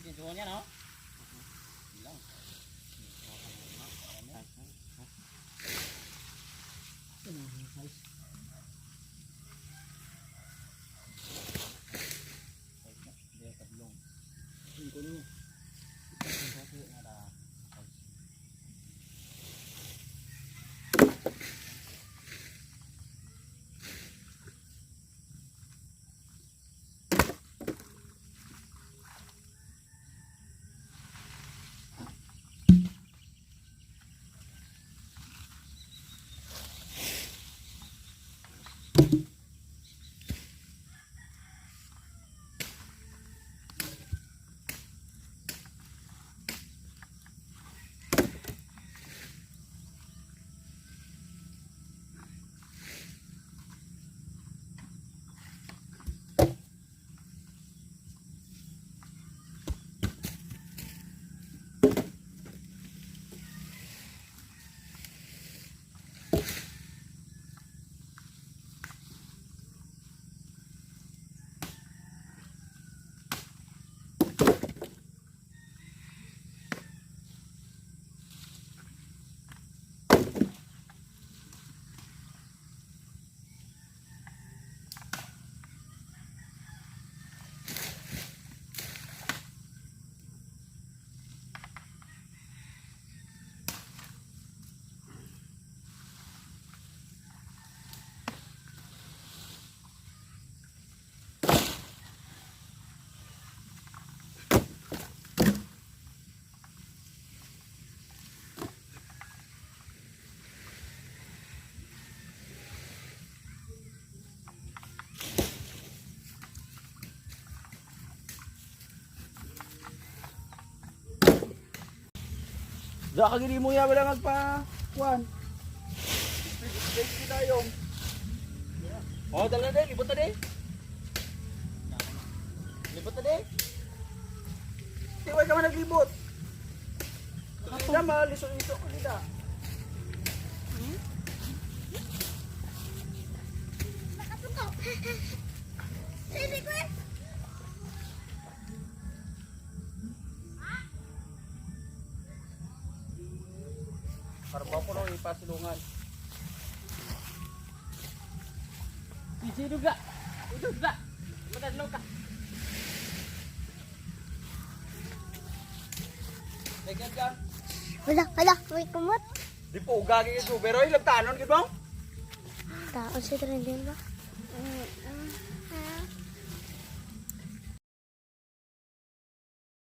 Tinsuhan yan, oh. Lang. Diyan kagiri mo ya wala magpa kuan. Straight kita yung. Oh, dala na libot na din. Libot na din. Tiway ka man naglibot. Kita maliso-liso ko nila. Nakatutok. Hindi ko eh. Para pa ko no ipasilungan. Isi juga. Juga. Madadlaw ka. Tegan ka. Wala, may kumot. Di po ugagi ito pero ilang tanon gid mo? Taon si Trendin ba?